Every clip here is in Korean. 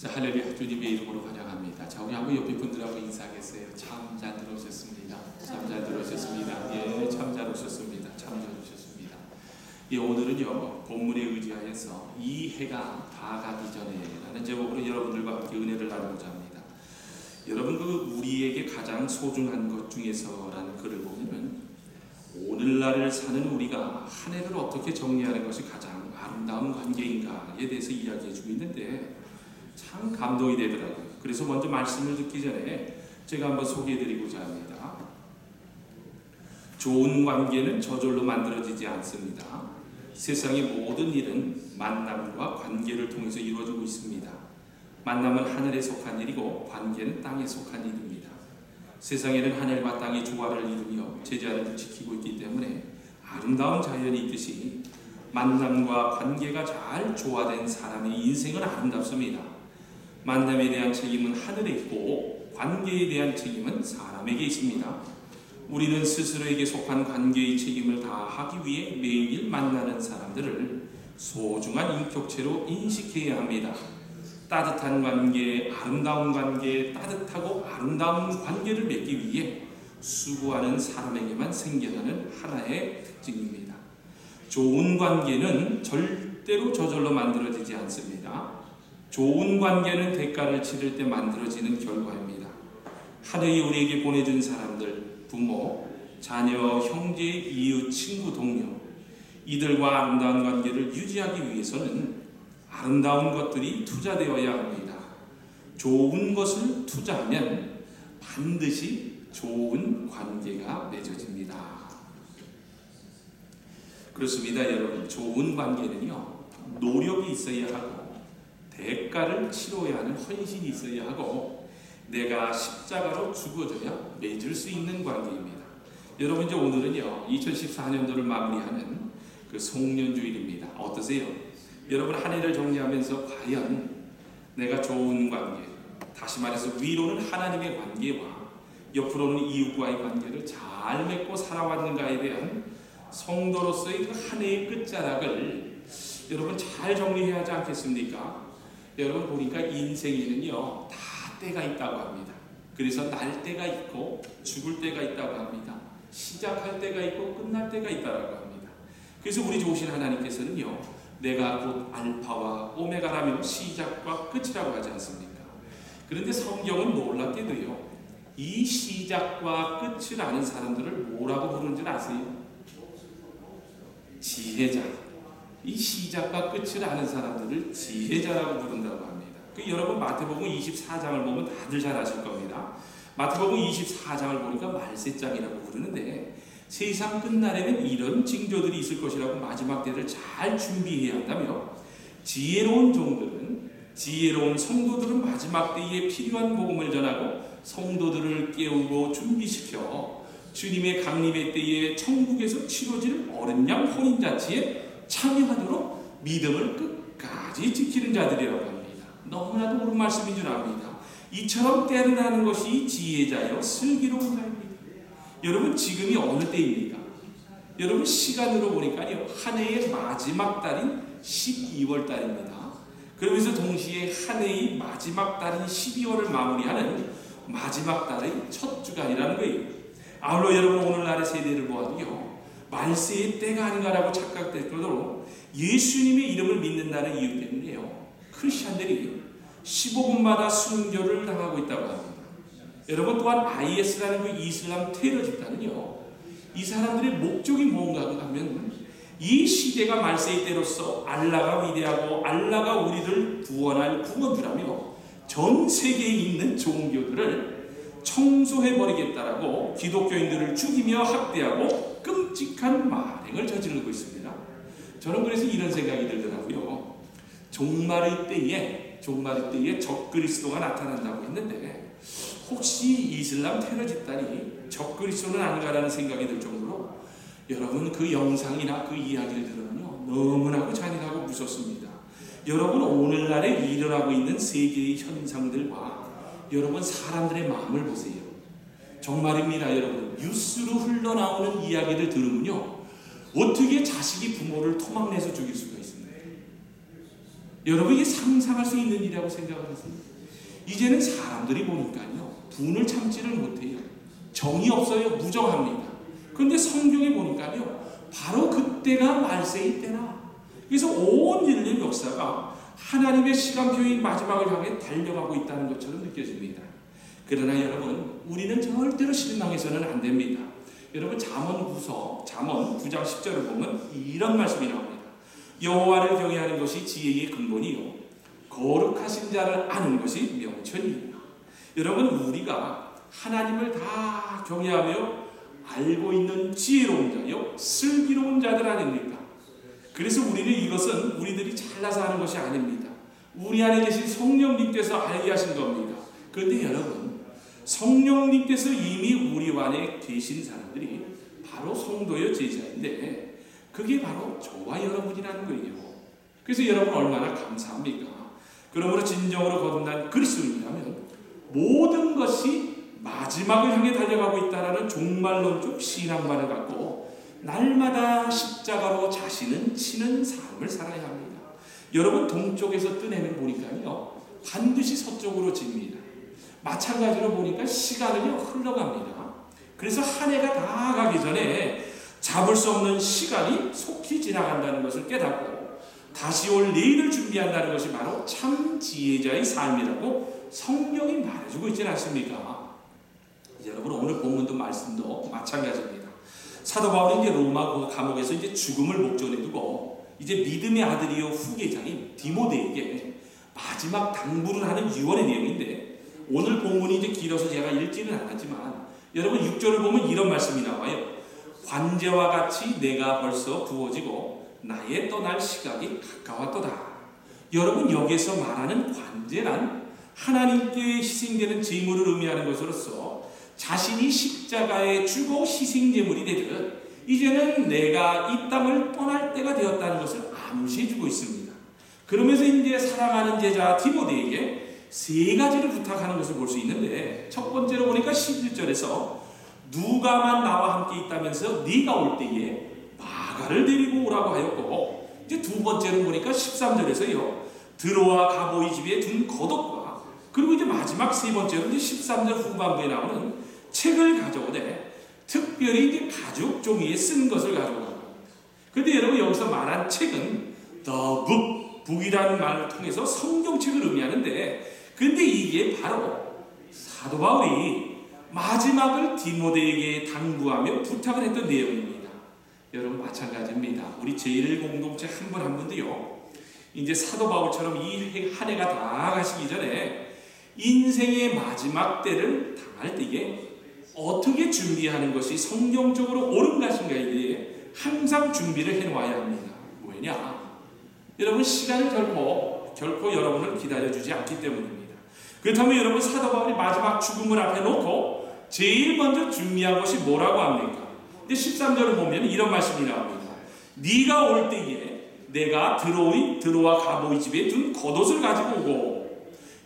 그래서 할렐루야 주님의 이름으로 환영합니다. 자, 우리 한번 옆에 분들하고 인사하겠어요. 참 잘 들어오셨습니다. 참 잘 들어오셨습니다. 예, 참 잘 오셨습니다. 참 잘 오셨습니다. 예, 오늘은요 본문에 의지하여서 이 해가 다 가기 전에 라는 제목으로 여러분들과 함께 은혜를 나누고자 합니다. 여러분, 그 우리에게 가장 소중한 것 중에서라는 글을 보면은 오늘날을 사는 우리가 한 해를 어떻게 정리하는 것이 가장 아름다운 관계인가에 대해서 이야기해 주고 있는데 참 감동이 되더라고요. 그래서 먼저 말씀을 듣기 전에 제가 한번 소개해 드리고자 합니다. 좋은 관계는 저절로 만들어지지 않습니다. 세상의 모든 일은 만남과 관계를 통해서 이루어지고 있습니다. 만남은 하늘에 속한 일이고 관계는 땅에 속한 일입니다. 세상에는 하늘과 땅이 조화를 이루며 제자리를 지키고 있기 때문에 아름다운 자연이 있듯이 만남과 관계가 잘 조화된 사람의 인생은 아름답습니다. 만남에 대한 책임은 하늘에 있고 관계에 대한 책임은 사람에게 있습니다. 우리는 스스로에게 속한 관계의 책임을 다하기 위해 매일 만나는 사람들을 소중한 인격체로 인식해야 합니다. 따뜻한 관계, 아름다운 관계, 따뜻하고 아름다운 관계를 맺기 위해 수고하는 사람에게만 생겨나는 하나의 특징입니다. 좋은 관계는 절대로 저절로 만들어지지 않습니다. 좋은 관계는 대가를 치를 때 만들어지는 결과입니다. 하늘이 우리에게 보내준 사람들, 부모, 자녀, 형제, 이웃, 친구, 동료, 이들과 아름다운 관계를 유지하기 위해서는 아름다운 것들이 투자되어야 합니다. 좋은 것을 투자하면 반드시 좋은 관계가 맺어집니다. 그렇습니다, 여러분. 좋은 관계는요, 노력이 있어야 하고 대가를 치러야 하는 헌신이 있어야 하고 내가 십자가로 죽어져야 맺을 수 있는 관계입니다. 여러분, 이제 오늘은요 2014년도를 마무리하는 그 송년주일입니다. 어떠세요? 여러분, 한 해를 정리하면서 과연 내가 좋은 관계, 다시 말해서 위로는 하나님의 관계와 옆으로는 이웃과의 관계를 잘 맺고 살아왔는가에 대한 성도로서의 그 한 해의 끝자락을 여러분 잘 정리해야 하지 않겠습니까? 여러분, 보니까 인생에는요 다 때가 있다고 합니다. 그래서 날 때가 있고 죽을 때가 있다고 합니다. 시작할 때가 있고 끝날 때가 있다고 합니다. 그래서 우리 좋으신 하나님께서는요 내가 곧 알파와 오메가라며 시작과 끝이라고 하지 않습니까? 그런데 성경은 놀랍게도요 이 시작과 끝을 아는 사람들을 뭐라고 부르는지 아세요? 지혜자. 이 시작과 끝을 아는 사람들을 지혜자라고 부른다고 합니다. 여러분, 마태복음 24장을 보면 다들 잘 아실 겁니다. 마태복음 24장을 보니까 말세장이라고 부르는데 세상 끝날에는 이런 징조들이 있을 것이라고 마지막 때를 잘 준비해야 한다며 지혜로운 종들은, 지혜로운 성도들은 마지막 때에 필요한 복음을 전하고 성도들을 깨우고 준비시켜 주님의 강림의 때에 천국에서 치러질 어른 양 혼인잔치에 참여하도록 믿음을 끝까지 지키는 자들이라고 합니다. 너무나도 옳은 말씀인 줄 압니다. 이처럼 때를 나는 것이 지혜자여 슬기로운 자입니다. 여러분, 지금이 어느 때입니까? 여러분, 시간으로 보니까요 한 해의 마지막 달인 12월 달입니다. 그러면서 동시에 한 해의 마지막 달인 12월을 마무리하는 마지막 달의 첫 주간이라는 거예요. 아울러 여러분, 오늘날의 세대를 보아도요 말세의 때가 아닌가라고 착각될 정도로 예수님의 이름을 믿는다는 이유 때문에요 크리스찬들이 15분마다 순교를 당하고 있다고 합니다. 여러분, 또한 IS라는 그 이슬람 테러 집단은요 이 사람들의 목적이 뭔가 하면 이 시대가 말세의 때로서 알라가 위대하고 알라가 우리를 구원할 구원주라며 전 세계에 있는 종교들을 청소해버리겠다라고 기독교인들을 죽이며 학대하고 끔찍한 만행을 저지르고 있습니다. 저는 그래서 이런 생각이 들더라고요. 종말의 때에 적그리스도가 나타난다고 했는데 혹시 이슬람 테러 집단이 적그리스도는 아닌가라는 생각이 들 정도로 여러분, 그 영상이나 그 이야기를 들으면요 너무나도 잔인하고 무섭습니다. 여러분, 오늘날에 일어나고 있는 세계의 현상들과 여러분 사람들의 마음을 보세요. 정말입니다. 여러분, 뉴스로 흘러나오는 이야기를 들으면요 어떻게 자식이 부모를 토막내서 죽일 수가 있습니까? 여러분 이게 상상할 수 있는 일이라고 생각을 하세요? 이제는 사람들이 보니까요 분을 참지를 못해요. 정이 없어요. 무정합니다. 그런데 성경에 보니까요 바로 그때가 말세의 때라. 그래서 온 인류 역사가 하나님의 시간표인 마지막을 향해 달려가고 있다는 것처럼 느껴집니다. 그러나 여러분 우리는 절대로 실망해서는 안 됩니다. 여러분 잠언 9장 10절을 보면 이런 말씀이 나옵니다. 여호와를 경외하는 것이 지혜의 근본이요 거룩하신 자를 아는 것이 명철이요. 여러분 우리가 하나님을 다 경외하며 알고 있는 지혜로운 자요 슬기로운 자들 아닙니까? 그래서 우리는 이것은 우리들이 잘나서 하는 것이 아닙니다. 우리 안에 계신 성령님께서 알게 하신 겁니다. 그런데 여러분 성령님께서 이미 우리 안에 계신 사람들이 바로 성도여 제자인데 그게 바로 저와 여러분이라는 거예요. 그래서 여러분 얼마나 감사합니까? 그러므로 진정으로 거듭난 그리스도인이라면 모든 것이 마지막을 향해 달려가고 있다는 종말론적 신앙만을 갖고 날마다 십자가로 자신은 치는 삶을 살아야 합니다. 여러분 동쪽에서 뜬 해는 보니까요 반드시 서쪽으로 집니다. 마찬가지로 보니까 시간은요 흘러갑니다. 그래서 한 해가 다 가기 전에 잡을 수 없는 시간이 속히 지나간다는 것을 깨닫고 다시 올 내일을 준비한다는 것이 바로 참 지혜자의 삶이라고 성경이 말해주고 있지 않습니까? 여러분 오늘 본문도 말씀도 마찬가지입니다. 사도 바울이 이제 로마 감옥에서 이제 죽음을 목전에 두고 이제 믿음의 아들이요 후계자인 디모데에게 마지막 당부를 하는 유언의 내용인데 오늘 본문이 이제 길어서 제가 읽지는 않았지만 여러분 6절을 보면 이런 말씀이 나와요. 관제와 같이 내가 벌써 부어지고 나의 떠날 시각이 가까웠도다. 여러분 여기서 말하는 관제란 하나님께 희생되는 제물을 의미하는 것으로서 자신이 십자가의 주고 희생제물이 되듯 이제는 내가 이 땅을 떠날 때가 되었다는 것을 암시해주고 있습니다. 그러면서 이제 사랑하는 제자 디모데에게 세 가지를 부탁하는 것을 볼 수 있는데 첫 번째로 보니까 11절에서 누가만 나와 함께 있다면서 네가 올 때에 마가를 데리고 오라고 하였고 이제 두 번째로 보니까 13절에서요 드로아 가보이 집에 둔 겉옷과 그리고 이제 마지막 세 번째로 이제 13절 후반부에 나오는 책을 가져오되 특별히 이제 가죽 종이에 쓴 것을 가져오라고. 그런데 여러분 여기서 말한 책은 The Book, 북이라는 말을 통해서 성경책을 의미하는데 근데 이게 바로 사도 바울이 마지막을 디모데에게 당부하며 부탁을 했던 내용입니다. 여러분 마찬가지입니다. 우리 제1공동체 한 분 한 분도요 이제 사도 바울처럼 이 한 해가 다 가시기 전에 인생의 마지막 때를 당할 때에 어떻게 준비하는 것이 성경적으로 옳은 것인가에 대해 항상 준비를 해놓아야 합니다. 뭐냐? 여러분 시간은 결코 여러분을 기다려주지 않기 때문입니다. 그렇다면 여러분 사도 바울이 마지막 죽음을 앞에 놓고 제일 먼저 준비한 것이 뭐라고 합니까? 근데 13절을 보면 이런 말씀이 나옵니다. 네가 올 때에 내가 드로아 가보이 집에 둔 겉옷을 가지고 오고.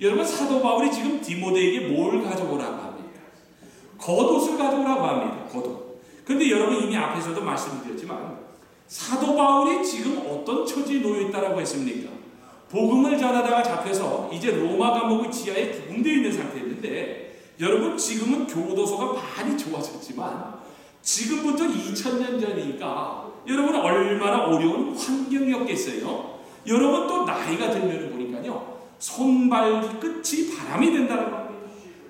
여러분 사도 바울이 지금 디모데에게 뭘 가져오라고 합니까? 겉옷을 가져오라고 합니다. 겉옷. 그런데 여러분 이미 앞에서도 말씀드렸지만 사도 바울이 지금 어떤 처지에 놓여 있다라고 했습니까? 복음을 전하다가 잡혀서 이제 로마 감옥의 지하에 구금되어 있는 상태였는데 여러분 지금은 교도소가 많이 좋아졌지만 지금부터 2000년 전이니까 여러분 얼마나 어려운 환경이었겠어요. 여러분 또 나이가 들면 보니까요 손발 끝이 바람이 된다는 겁니다.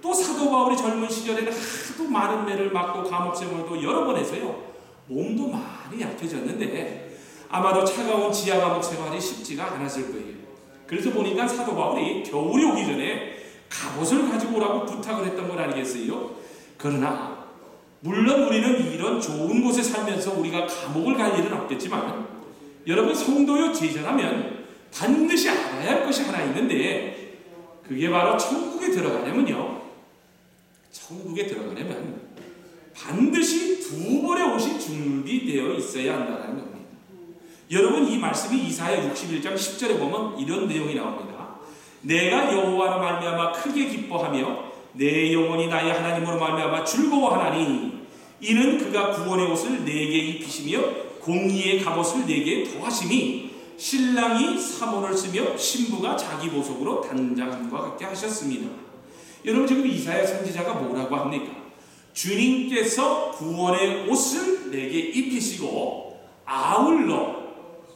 또 사도 바울이 젊은 시절에는 하도 많은 매를 맞고 감옥 생활도 여러 번 해서요 몸도 많이 약해졌는데 아마도 차가운 지하 감옥 생활이 쉽지가 않았을 거예요. 그래서 보니까 사도 바울이 겨울이 오기 전에 갑옷을 가지고 오라고 부탁을 했던 건 아니겠어요? 그러나 물론 우리는 이런 좋은 곳에 살면서 우리가 감옥을 갈 일은 없겠지만 여러분 성도요 제자라면 반드시 알아야 할 것이 하나 있는데 그게 바로 천국에 들어가려면 반드시 두 벌의 옷이 준비되어 있어야 한다는 겁니다. 여러분 이 말씀이 이사야 61장 10절에 보면 이런 내용이 나옵니다. 내가 여호와로 말미암아 크게 기뻐하며 내 영혼이 나의 하나님으로 말미암아 즐거워하나니 이는 그가 구원의 옷을 내게 입히시며 공의의 갑옷을 내게 더하심이 신랑이 사모를 쓰며 신부가 자기 보석으로 단장함과 같게 하셨습니다. 여러분, 지금 이사야 선지자가 뭐라고 합니까? 주님께서 구원의 옷을 내게 입히시고 아울러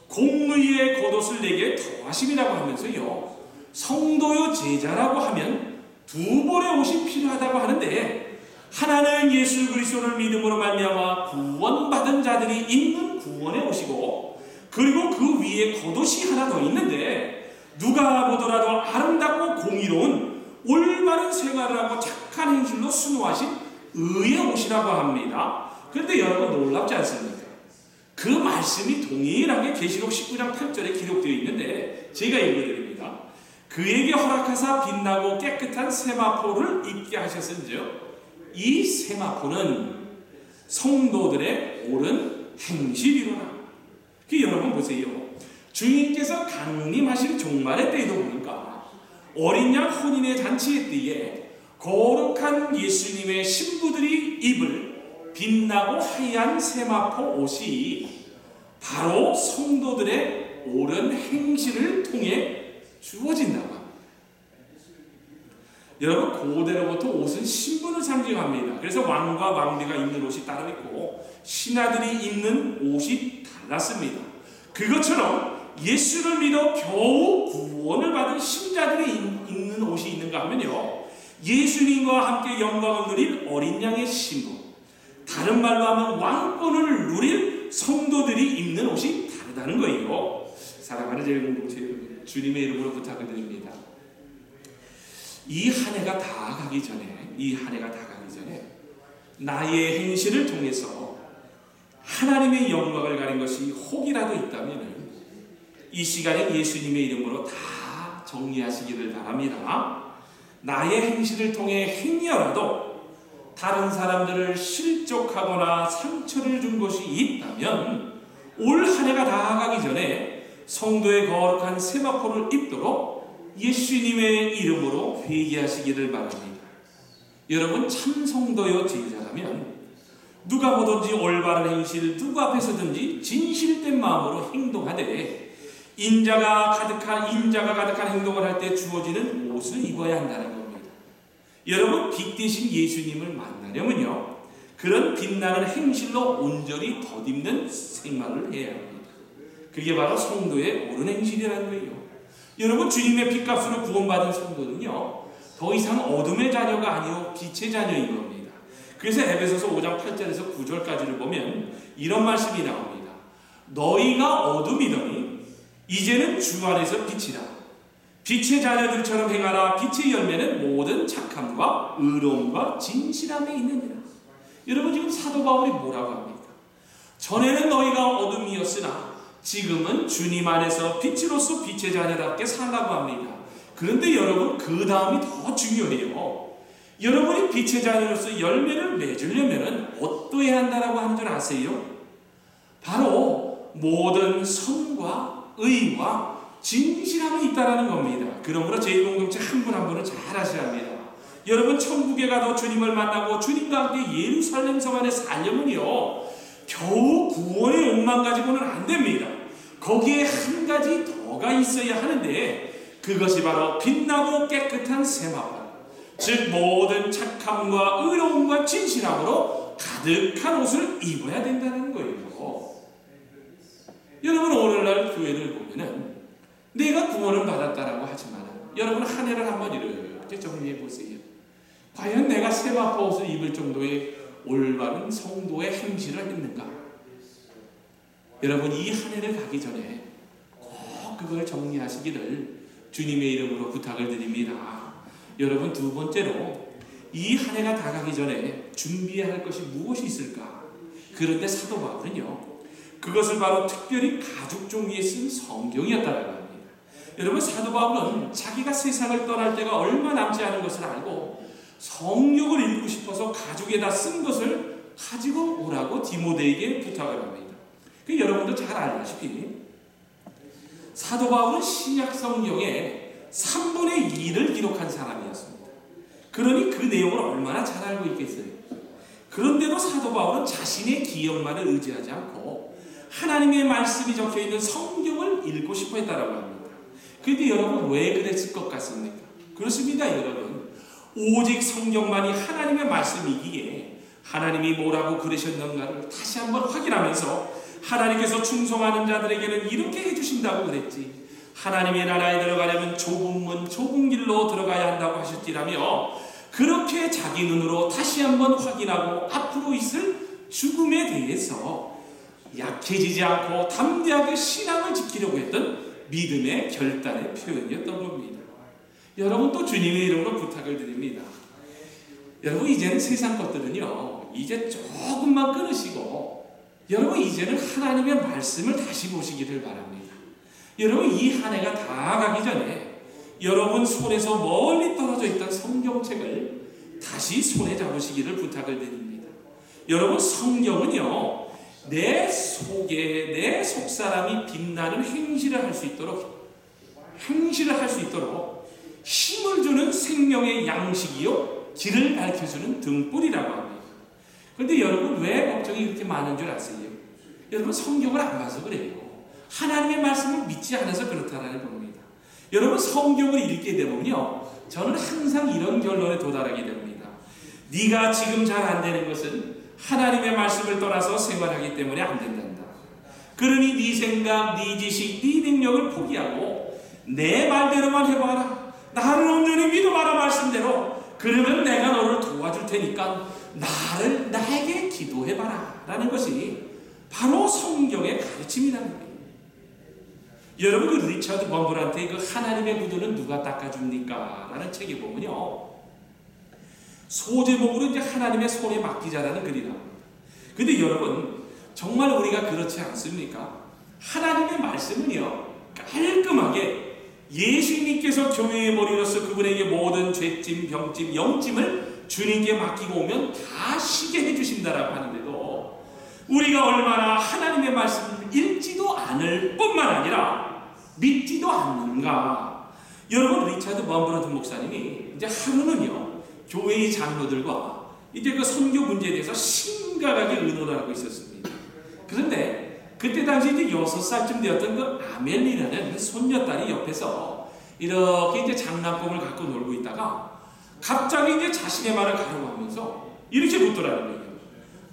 공의의 겉옷을 내게 더하심이라고 하면서요, 성도요 제자라고 하면 두 벌의 옷이 필요하다고 하는데, 하나는 예수 그리스도를 믿음으로 말미암아 구원받은 자들이 입는 구원의 옷이고, 그리고 그 위에 겉옷이 하나 더 있는데, 누가 보더라도 아름답고 공의로운 올바른 생활을 하고 착한 행실로 순호하신 의의 옷이라고 합니다. 그런데 여러분, 놀랍지 않습니까? 그 말씀이 동일하게 계시록 19장 8절에 기록되어 있는데, 제가 읽어드립니다. 그에게 허락하사 빛나고 깨끗한 세마포를 입게 하셨은즉 이 세마포는 성도들의 옳은 행실이로라. 여러분 보세요. 주님께서 강림하실 종말의 때에도 보니까 어린 양 혼인의 잔치의 때에 거룩한 예수님의 신부들이 입을 빛나고 하얀 세마포 옷이 바로 성도들의 옳은 행실을 통해 주어진다고 합니다. 여러분, 고대로부터 옷은 신분을 상징합니다. 그래서 왕과 왕비가 입는 옷이 따로 있고 신하들이 입는 옷이 달랐습니다. 그것처럼 예수를 믿어 겨우 구원을 받은 신자들이 입는 옷이 있는가 하면요, 예수님과 함께 영광을 누릴 어린 양의 신부, 다른 말로 하면 왕권을 누릴 성도들이 입는 옷이 다르다는 거예요. 사랑하는 제일공동체 여러분, 주님의 이름으로 부탁을 드립니다. 이 한 해가 다 가기 전에 나의 행실을 통해서 하나님의 영광을 가린 것이 혹이라도 있다면 이 시간에 예수님의 이름으로 다 정리하시기를 바랍니다. 나의 행실을 통해 행여라도 다른 사람들을 실족하거나 상처를 준 것이 있다면 올 한 해가 다 가기 전에 성도의 거룩한 세마포를 입도록 예수님의 이름으로 회개하시기를 바랍니다. 여러분, 참 성도여 제자라면 누가 보든지 올바른 행실, 누구 앞에서든지 진실된 마음으로 행동하되 인자가 가득한 행동을 할 때 주어지는 옷을 입어야 한다는 겁니다. 여러분, 빛 대신 예수님을 만나려면요, 그런 빛나는 행실로 온전히 덧입는 생활을 해야 합니다. 그게 바로 성도의 옳은 행실이라는 거예요. 여러분, 주님의 핏값으로 구원받은 성도는요, 더 이상 어둠의 자녀가 아니요 빛의 자녀인 겁니다. 그래서 에베소서 5장 8절에서 9절까지를 보면 이런 말씀이 나옵니다. 너희가 어둠이더니 이제는 주 안에서 빛이라. 빛의 자녀들처럼 행하라. 빛의 열매는 모든 착함과 의로움과 진실함에 있느니라. 여러분, 지금 사도 바울이 뭐라고 합니까? 전에는 너희가 어둠이었으나 지금은 주님 안에서 빛으로서 빛의 자녀답게 살라고 합니다. 그런데 여러분, 그 다음이 더 중요해요. 여러분이 빛의 자녀로서 열매를 맺으려면 어떠해야 한다라고 하는 줄 아세요? 바로 모든 선과 의와 진실함이 있다라는 겁니다. 그러므로 제1공동체 한 분 한 분은 잘 아셔야 합니다. 여러분, 천국에 가도 주님을 만나고 주님과 함께 예루살렘 성 안에 살려면요, 겨우 구원의 욕망 가지고는 안 됩니다. 거기에 한 가지 더가 있어야 하는데, 그것이 바로 빛나고 깨끗한 세마포, 즉 모든 착함과 의로움과 진실함으로 가득한 옷을 입어야 된다는 거예요. 여러분, 오늘날 교회를 보면은 내가 구원을 받았다라고 하지만 여러분, 한 해를 한번 이렇게 정리해 보세요. 과연 내가 세마포 옷을 입을 정도의 올바른 성도의 행실을 했는가? 여러분, 이 한 해를 가기 전에 꼭 그걸 정리하시기를 주님의 이름으로 부탁을 드립니다. 여러분, 두 번째로 이 한 해가 다 가기 전에 준비해야 할 것이 무엇이 있을까? 그런데 사도 바울은요, 그것을 바로 특별히 가죽 종이에 쓴 성경이었다라고 합니다. 여러분, 사도 바울은 자기가 세상을 떠날 때가 얼마 남지 않은 것을 알고 성경을 읽고 싶어서 가죽에다 쓴 것을 가지고 오라고 디모데에게 부탁을 합니다. 여러분도 잘 알다시피 사도 바울은 신약 성경의 3분의 2를 기록한 사람이었습니다. 그러니 그 내용을 얼마나 잘 알고 있겠어요. 그런데도 사도 바울은 자신의 기억만을 의지하지 않고 하나님의 말씀이 적혀있는 성경을 읽고 싶어 했다라고 합니다. 그런데 여러분 왜 그랬을 것 같습니까? 그렇습니다 여러분. 오직 성경만이 하나님의 말씀이기에 하나님이 뭐라고 그러셨는가를 다시 한번 확인하면서 하나님께서 충성하는 자들에게는 이렇게 해주신다고 그랬지, 하나님의 나라에 들어가려면 좁은 문 좁은 길로 들어가야 한다고 하셨지라며 그렇게 자기 눈으로 다시 한번 확인하고 앞으로 있을 죽음에 대해서 약해지지 않고 담대하게 신앙을 지키려고 했던 믿음의 결단의 표현이었던 겁니다. 여러분 또 주님의 이름으로 부탁을 드립니다. 여러분 이제는 세상 것들은요 이제 조금만 끊으시고 여러분 이제는 하나님의 말씀을 다시 보시기를 바랍니다. 여러분 이 한 해가 다 가기 전에 여러분 손에서 멀리 떨어져 있던 성경책을 다시 손에 잡으시기를 부탁을 드립니다. 여러분 성경은요 내 속에 내 속사람이 빛나는 행실을 할 수 있도록 힘을 주는 생명의 양식이요 길을 밝혀주는 등불이라고 합니다. 그런데 여러분 왜 걱정이 그렇게 많은 줄 아세요? 여러분 성경을 안 봐서 그래요. 하나님의 말씀을 믿지 않아서 그렇다는 겁니다. 여러분 성경을 읽게 되면요 저는 항상 이런 결론에 도달하게 됩니다. 네가 지금 잘 안 되는 것은 하나님의 말씀을 떠나서 생활하기 때문에 안 된단다. 그러니 네 생각, 네 지식, 네 능력을 포기하고 내 말대로만 해봐라. 나를 온전히 믿어봐라 말씀대로. 그러면 내가 너를 도와줄 테니까 나에게 기도해봐라 라는 것이 바로 성경의 가르침이라는 거예요. 여러분 그 리처드 범블한테 그 하나님의 구두는 누가 닦아줍니까? 라는 책에 보면요 소제목으로 이제 하나님의 손에 맡기자라는 글이 나옵니다. 근데 여러분 정말 우리가 그렇지 않습니까? 하나님의 말씀은요 깔끔하게 예수님께서 교회의 머리로서 그분에게 모든 죄짐, 병짐, 영짐을 주님께 맡기고 오면 다 쉬게 해주신다라고 하는데도 우리가 얼마나 하나님의 말씀을 읽지도 않을 뿐만 아니라 믿지도 않는가. 여러분 리처드 범블런트 목사님이 이제 하루는요 교회의 장로들과 이제 그 선교 문제에 대해서 심각하게 의논을 하고 있었습니다. 그런데 그때 당시 이제 6살쯤 되었던 그 아멜리라는 그 손녀딸이 옆에서 이렇게 이제 장난감을 갖고 놀고 있다가 갑자기 이제 자신의 말을 가로하면서 이렇게 묻더라는 거예요.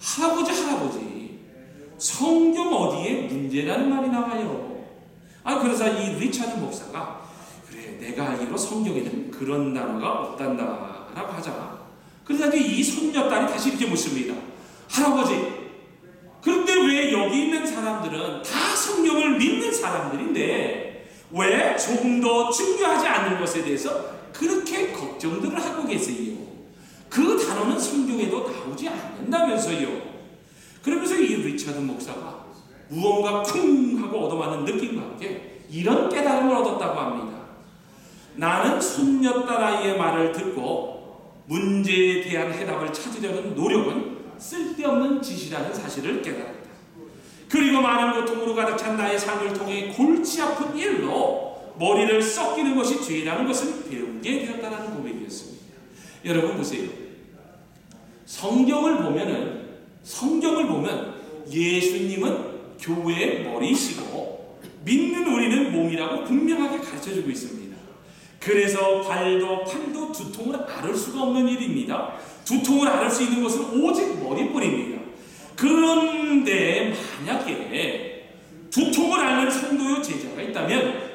할아버지, 성경 어디에 문제라는 말이 나와요? 그래서 이 리처드 목사가 그래 내가 알기로 성경에는 그런 단어가 없단다 라고 하자. 그러다 이 손녀딸이 다시 이렇게 묻습니다. 할아버지, 그런데 왜 여기 있는 사람들은 다 성경을 믿는 사람들인데 왜 조금 더 중요하지 않는 것에 대해서 그렇게 걱정들을 하고 계세요? 그 단어는 성경에도 나오지 않는다면서요. 그러면서 이 리처드 목사가 무언가 쿵 하고 얻어맞는 느낌과 함께 이런 깨달음을 얻었다고 합니다. 나는 손녀딸 아이의 말을 듣고 문제에 대한 해답을 찾으려는 노력은 쓸데없는 짓이라는 사실을 깨달았다. 그리고 많은 고통으로 가득 찬 나의 삶을 통해 골치 아픈 일로 머리를 썩기는 것이 죄라는 것을 배우게 되었다는 고백이었습니다. 여러분 보세요. 성경을 보면 예수님은 교회의 머리이시고 믿는 우리는 몸이라고 분명하게 가르쳐주고 있습니다. 그래서 발도 팔도 두통을 앓을 수가 없는 일입니다. 두통을 앓을 수 있는 것은 오직 머리뿐입니다. 그런데 만약에 두통을 앓는 성도요 제자가 있다면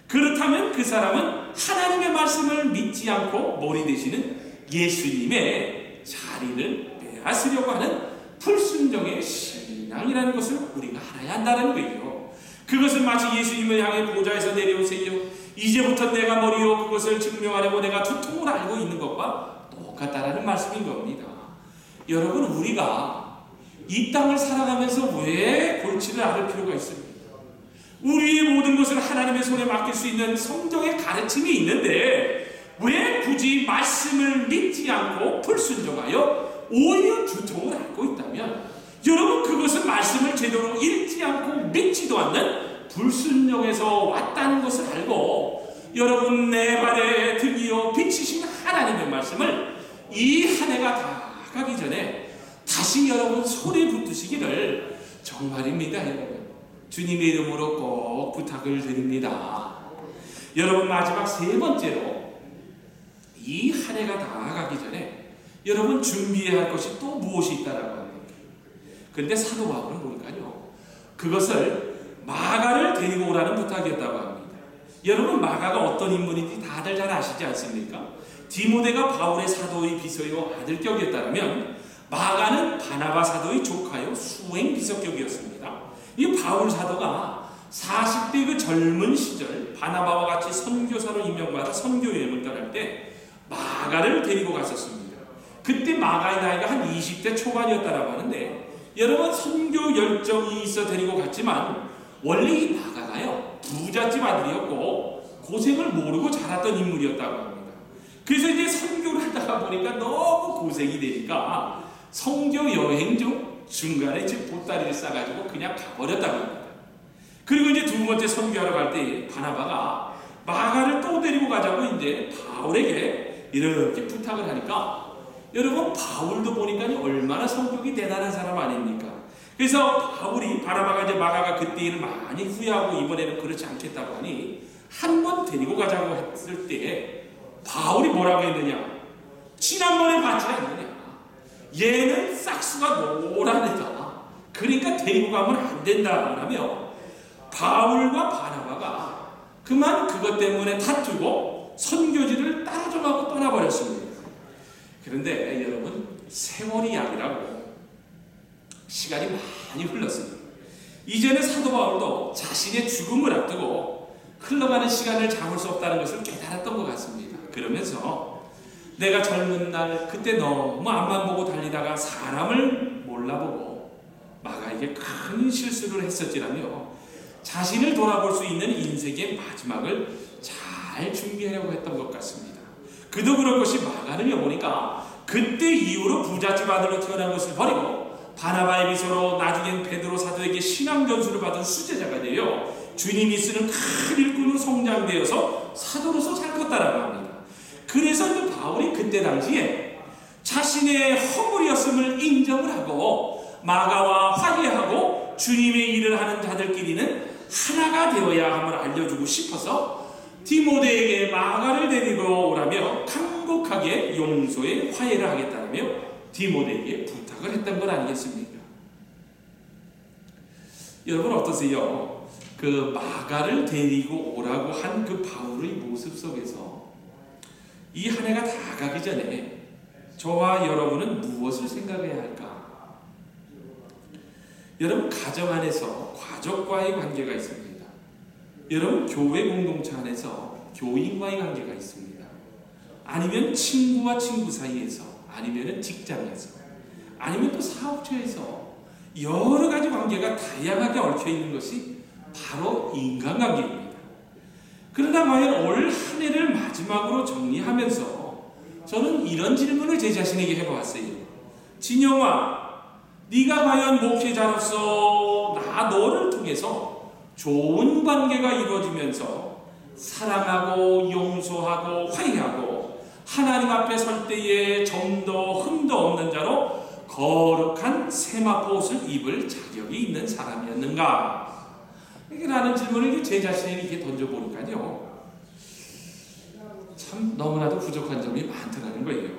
그렇다면 그 사람은 하나님의 말씀을 믿지 않고 머리 되시는 예수님의 자리를 빼앗으려고 하는 불순종의 신앙이라는 것을 우리가 알아야 한다는 거예요. 그것은 마치 예수님을 향해 보좌에서 내려오세요. 이제부터 내가 머리요 그것을 증명하려고 내가 두통을 앓고 있는 것과 똑같다라는 말씀인 겁니다. 여러분 우리가 이 땅을 살아가면서 왜 골치를 앓을 필요가 있습니까? 우리의 모든 것을 하나님의 손에 맡길 수 있는 성경의 가르침이 있는데 왜 굳이 말씀을 믿지 않고 불순종하여 오히려 두통을 앓고 있다면 여러분 그것은 말씀을 제대로 읽지 않고 믿지도 않는 불순종에서 왔다는 것을 알고 여러분 내 발에 등이요 빛이신 하나님의 말씀을 이 한 해가 다 가기 전에 다시 여러분 손에 붙드시기를 정말입니다. 여러분 주님의 이름으로 꼭 부탁을 드립니다. 여러분, 마지막 세 번째로 이 한 해가 다 가기 전에 여러분 준비해야 할 것이 또 무엇이 있다라고 합니다. 그런데 사도 바울은 보니까요, 그것을 마가를 데리고 오라는 부탁이었다고 합니다. 여러분, 마가가 어떤 인물인지 다들 잘 아시지 않습니까? 디모데가 바울의 사도의 비서요 아들격이었다면 마가는 바나바 사도의 조카요 수행 비서격이었습니다. 이 바울 사도가 40대 그 젊은 시절 바나바와 같이 선교사로 임명받아 선교 여행을 떠날 때 마가를 데리고 갔었습니다. 그때 마가의 나이가 한 20대 초반이었다라고 하는데, 여러분, 선교 열정이 있어 데리고 갔지만 원래 이 마가가요 부잣집 아들이었고 고생을 모르고 자랐던 인물이었다고 합니다. 그래서 이제 선교를 하다가 보니까 너무 고생이 되니까 선교 여행 중 중간에 이제 보따리를 싸가지고 그냥 가버렸다고 합니다. 그리고 이제 두 번째 선교하러 갈 때 바나바가 마가를 또 데리고 가자고 이제 바울에게 이렇게 부탁을 하니까, 여러분, 바울도 보니까 얼마나 성격이 대단한 사람 아닙니까? 그래서 바울이 바나바가 이제 마가가 그때 일을 많이 후회하고 이번에는 그렇지 않겠다고 하니 한 번 데리고 가자고 했을 때 바울이 뭐라고 했느냐? 지난번에 봤지 않느냐? 얘는 싹수가 노란 애다. 그러니까 데리고 가면 안 된다 라며 바울과 바나바가 그만 그것 때문에 다투고 선교지를 따라져가고 떠나버렸습니다. 그런데 여러분, 세월이 약이라고 시간이 많이 흘렀습니다. 이제는 사도 바울도 자신의 죽음을 앞두고 흘러가는 시간을 잡을 수 없다는 것을 깨달았던 것 같습니다. 그러면서 내가 젊은 날 그때 너무 앞만 보고 달리다가 사람을 몰라보고 마가에게 큰 실수를 했었지라며 자신을 돌아볼 수 있는 인생의 마지막을 잘 준비하려고 했던 것 같습니다. 그도 그럴 것이 마가는요 보니까 그때 이후로 부잣집 아들로 태어난 것을 버리고 바나바의 비서로 나중엔 베드로 사도에게 신앙 전수를 받은 수제자가 되어 주님이 쓰는 큰 일꾼으로 성장되어서 사도로서 잘 컸다라고 합니다. 그래서 그 바울이 그때 당시에 자신의 허물이었음을 인정을 하고 마가와 화해하고 주님의 일을 하는 자들끼리는 하나가 되어야 함을 알려주고 싶어서 디모데에게 마가를 데리고 오라며 간곡하게 용서에 화해를 하겠다며 디모데에게 부탁을 했던 건 아니겠습니까? 여러분 어떠세요? 그 마가를 데리고 오라고 한 그 바울의 모습 속에서 이 한 해가 다 가기 전에 저와 여러분은 무엇을 생각해야 할까? 여러분, 가정 안에서 가족과의 관계가 있습니다. 여러분, 교회 공동체 안에서 교인과의 관계가 있습니다. 아니면 친구와 친구 사이에서, 아니면 직장에서, 아니면 또 사업처에서 여러 가지 관계가 다양하게 얽혀 있는 것이 바로 인간관계입니다. 그러나 과연 올 한 해를 마지막으로 정리하면서 저는 이런 질문을 제 자신에게 해보았어요. 진영아, 네가 과연 목회자로서 나 너를 통해서 좋은 관계가 이루어지면서 사랑하고 용서하고 화해하고 하나님 앞에 설 때에 점도 흠도 없는 자로 거룩한 세마포 옷을 입을 자격이 있는 사람이었는가? 라는 질문을 제 자신에게 이렇게 던져보니까요, 참 너무나도 부족한 점이 많더라는 거예요.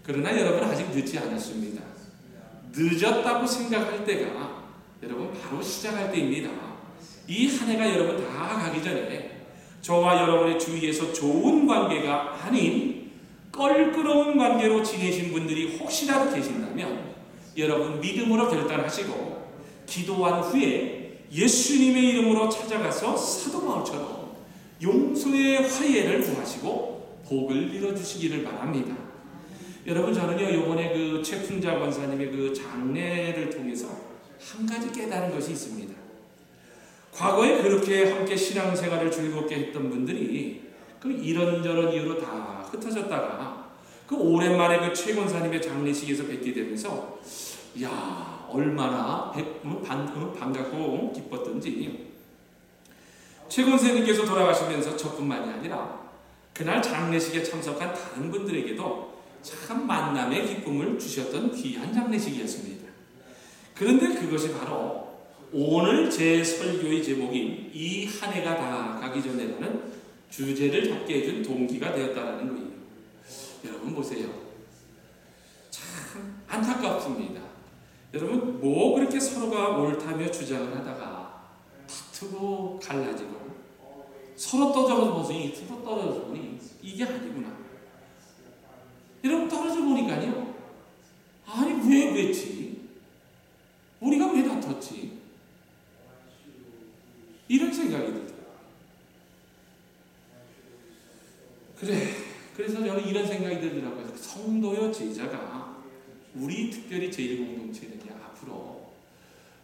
그러나 여러분, 아직 늦지 않았습니다. 늦었다고 생각할 때가 여러분 바로 시작할 때입니다. 이 한 해가 여러분 다 가기 전에 저와 여러분의 주위에서 좋은 관계가 아닌 껄끄러운 관계로 지내신 분들이 혹시라도 계신다면 여러분 믿음으로 결단하시고 기도한 후에 예수님의 이름으로 찾아가서 사도 바울처럼 용서의 화해를 구하시고 복을 이뤄주시기를 바랍니다. 여러분, 저는요 이번에 그 최풍자 권사님의 그 장례를 통해서 한 가지 깨달은 것이 있습니다. 과거에 그렇게 함께 신앙생활을 즐겁게 했던 분들이 그 이런저런 이유로 다 흩어졌다가 그 오랜만에 그 최 권사님의 장례식에서 뵙게 되면서 야, 얼마나 반갑고 기뻤던지. 최 권사님께서 돌아가시면서 저뿐만이 아니라 그날 장례식에 참석한 다른 분들에게도 참 만남의 기쁨을 주셨던 귀한 장례식이었습니다. 그런데 그것이 바로 오늘 제 설교의 제목인 이 한 해가 다 가기 전에라는 주제를 잡게 해준 동기가 되었다는 거예요. 여러분 보세요. 참 안타깝습니다. 여러분 뭐 그렇게 서로가 옳다며 주장을 하다가 다투고 갈라지고 서로 떨어져 보니 서로 떨어져 보니 이게 아니구나. 여러분 떨어져 보니까요. 아니 왜 그랬지? 우리가 왜 다퉜지? 이런 생각이 들더라고요. 그래서 저는 이런 생각이 들더라고요. 성도요 제자가 우리 특별히 제1공동체는 앞으로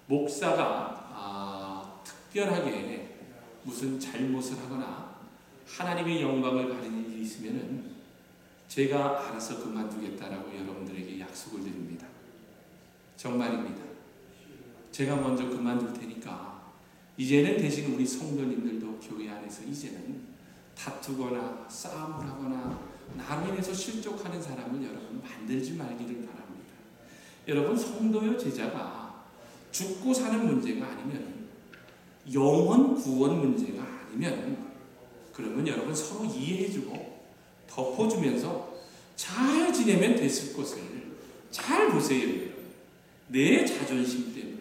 목사가 특별하게 무슨 잘못을 하거나 하나님의 영광을 가리는 일이 있으면은 제가 알아서 그만두겠다라고 여러분들에게 약속을 드립니다. 정말입니다. 제가 먼저 그만둘 테니까 이제는 대신 우리 성도님들도 교회 안에서 이제는 다투거나 싸움을 하거나 나로 인해서 실족하는 사람을 여러분 만들지 말기를 바랍니다. 여러분 성도요 제자가 죽고 사는 문제가 아니면 영원 구원 문제가 아니면 그러면 여러분 서로 이해해주고 덮어주면서 잘 지내면 됐을 것을 잘 보세요. 내 자존심 때문에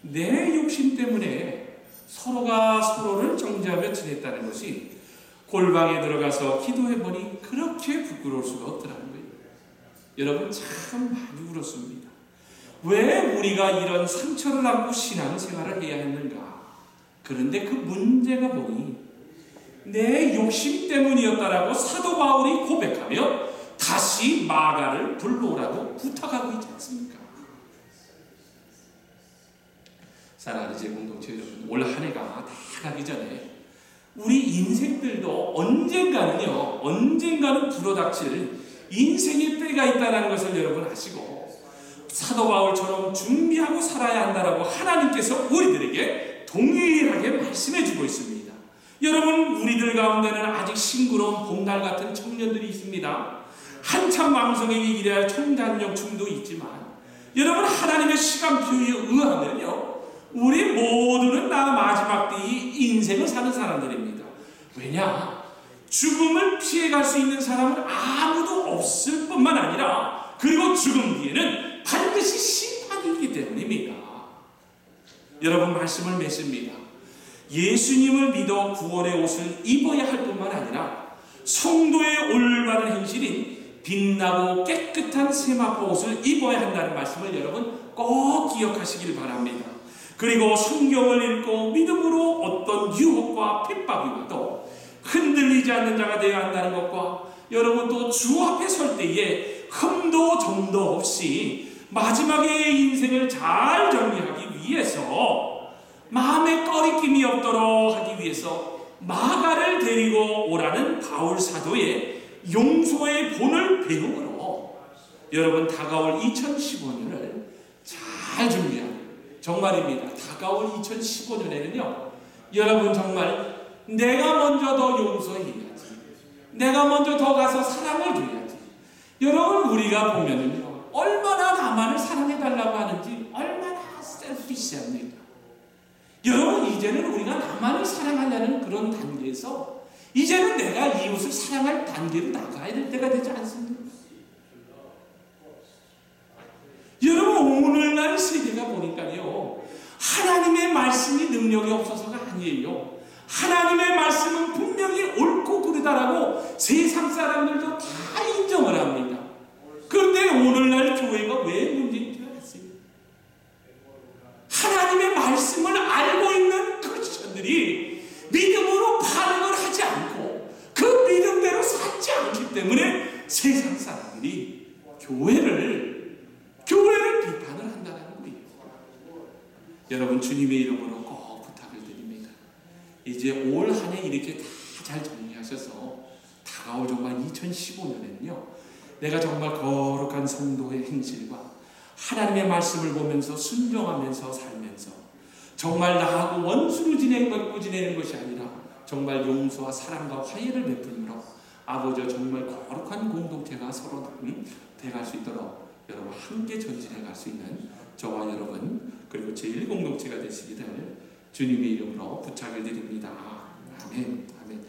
내 욕심 때문에 서로가 서로를 정죄하며 지냈다는 것이 골방에 들어가서 기도해보니 그렇게 부끄러울 수가 없더라는 거예요. 여러분 참 많이 울었습니다. 왜 우리가 이런 상처를 안고 신앙생활을 해야 했는가? 그런데 그 문제가 보니 내 욕심 때문이었다라고 사도 바울이 고백하며 다시 마가를 불러오라고 부탁하고 있지 않습니까? 사랑하는 제 공동체 여러분, 올 한 해가 다 가기 전에 우리 인생들도 언젠가는 불어닥칠 인생의 때가 있다는 것을 여러분 아시고 사도 바울처럼 준비하고 살아야 한다라고 하나님께서 우리들에게 동일하게 말씀해 주고 있습니다. 여러분 우리들 가운데는 아직 싱그러운 봄날 같은 청년들이 있습니다. 한참 왕성하게 일해야 할 청단력충도 있지만 여러분 하나님의 시간표에 의하면요 우리 모두는 다 마지막 때의 인생을 사는 사람들입니다. 왜냐? 죽음을 피해갈 수 있는 사람은 아무도 없을 뿐만 아니라 그리고 죽음 뒤에는 반드시 심판이 있기 때문입니다. 여러분 말씀을 맺습니다. 예수님을 믿어 구원의 옷을 입어야 할 뿐만 아니라 성도의 올바른 행실인 빛나고 깨끗한 세마포 옷을 입어야 한다는 말씀을 여러분 꼭 기억하시길 바랍니다. 그리고 성경을 읽고 믿음으로 어떤 유혹과 핍박이 와도 흔들리지 않는 자가 되어야 한다는 것과 여러분 또 주 앞에 설 때에 흠도 점도 없이 마지막에 인생을 잘 정리하기 위해서 마음에 꺼리낌이 없도록 하기 위해서 마가를 데리고 오라는 바울 사도의 용서의 본을 배움으로 여러분 다가올 2015년을 잘 준비하고 정말입니다. 다가올 2015년에는요 여러분 정말 내가 먼저 더 용서해야지, 내가 먼저 더 가서 사랑을 줘야지. 여러분 우리가 보면은요 얼마나 나만을 사랑해달라고 하는지 얼마나 셀피시합니까? 여러분 이제는 우리가 나만을 사랑하려는 그런 단계에서 이제는 내가 이웃을 사랑할 단계로 나가야 될 때가 되지 않습니까? 여러분 오늘날 세계가 보니까요 하나님의 말씀이 능력이 없어서가 아니에요. 하나님의 말씀은 분명히 옳고 그르다라고 세상 사람들도 다 인정을 합니다. 그런데 오늘날 교회가 왜 문제인 줄 아세요? 하나님의 말씀을 알고 있는 크리스천들이 믿음으로 반응을 하지 않고 그 믿음대로 살지 않기 때문에 세상 사람들이 교회를 비판을 한다는 거예요. 여러분 주님의 이름으로 꼭 부탁을 드립니다. 이제 올 한 해 이렇게 다 잘 정리하셔서 다가올 정말 2015년에는요 내가 정말 거룩한 성도의 행실과 하나님의 말씀을 보면서 순종하면서 살면서 정말 나하고 원수로 지내는 것이 아니라 정말 용서와 사랑과 화해를 베풀므로 아버지와 정말 거룩한 공동체가 서로 돼갈 수 있도록 여러분 함께 전진해 갈 수 있는 저와 여러분 그리고 제1공동체가 되시기를 주님의 이름으로 부탁을 드립니다. 아멘. 아멘.